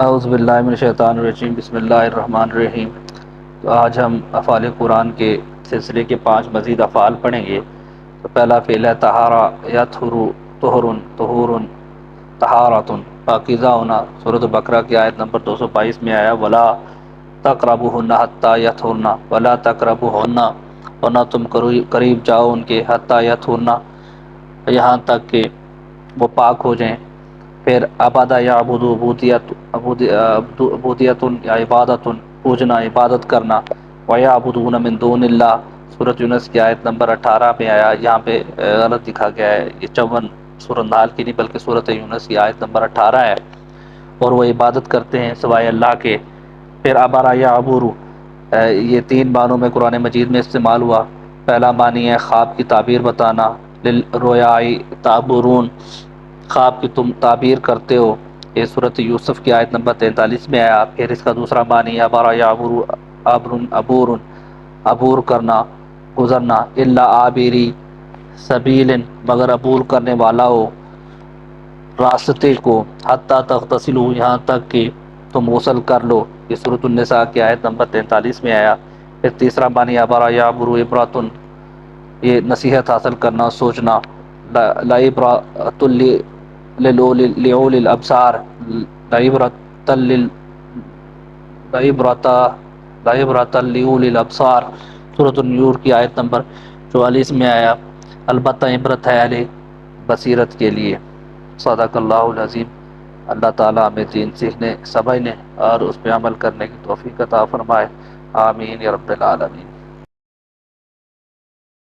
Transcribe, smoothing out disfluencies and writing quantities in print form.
اعوذ باللہ من الشیطان الرجیم، بسم اللہ الرحمن الرحیم۔ تو آج ہم افعال قرآن کے سلسلے کے 5 مزید افعال پڑھیں گے۔ تو پہلا فعل ہے طہارا، یطہرو، طہرن، طہورن، طہارتن، پاکیزہ ہونا۔ سورۃ البقرہ کی آیت نمبر 222 میں آیا ولا تقربوہن حتی یطہرن، ولا تقربوہن، اور نہ تم قریب جاؤ ان کے، حتی یطہرن، یہاں تک کہ وہ پاک ہو جائیں۔ پھر عبادہ یعبد، عبودیت یا عبادت، پوجنا، عبادت کرنا۔ وَيَعْبُدُونَ مِن دُونِ اللَّهِ، سورۃ یونس کی آیت نمبر 18 پہ آیا، یہاں پہ غلط لکھا گیا ہے، یہ 54 سورۃ نحل کی نہیں بلکہ سورۃ یونس کی آیت نمبر 18 ہے، اور وہ عبادت کرتے ہیں سوائے اللہ کے۔ پھر عبر یعبر، یہ 3 معنوں میں قرآن مجید میں استعمال ہوا۔ پہلا معنی ہے خواب کی تعبیر بتانا، للرؤیاء تعبرون، خواب کی تم تعبیر کرتے ہو، یہ سورۃ یوسف کی آیت نمبر 43 میں آیا۔ پھر اس کا دوسرا معنی ہے عبر یعبر، عبور، عبور کرنا، گزرنا، الا عابری سبیل، مگر عبور کرنے والا ہو راستے کو، حتی تغتسلوا، یہاں تک کہ تم غسل کر لو، یہ سورۃ النساء کی آیت نمبر 43 میں آیا۔ پھر تیسرا معنی عبر یعبر عبرۃ، یہ نصیحت حاصل کرنا، سوچنا، لعبرۃ لأولی الابصار، لعبرۃ لأولی الابصار، سورۃ النور کی آیت نمبر 44 میں آیا۔ البتہ عبرت ہے اہل بصیرت کے لیے۔ صدق اللہ العظیم۔ اللہ تعالیٰ ہمیں دین سیکھنے، سمجھنے اور اس پہ عمل کرنے کی توفیق عطا فرمائے، آمین یا رب العالمین۔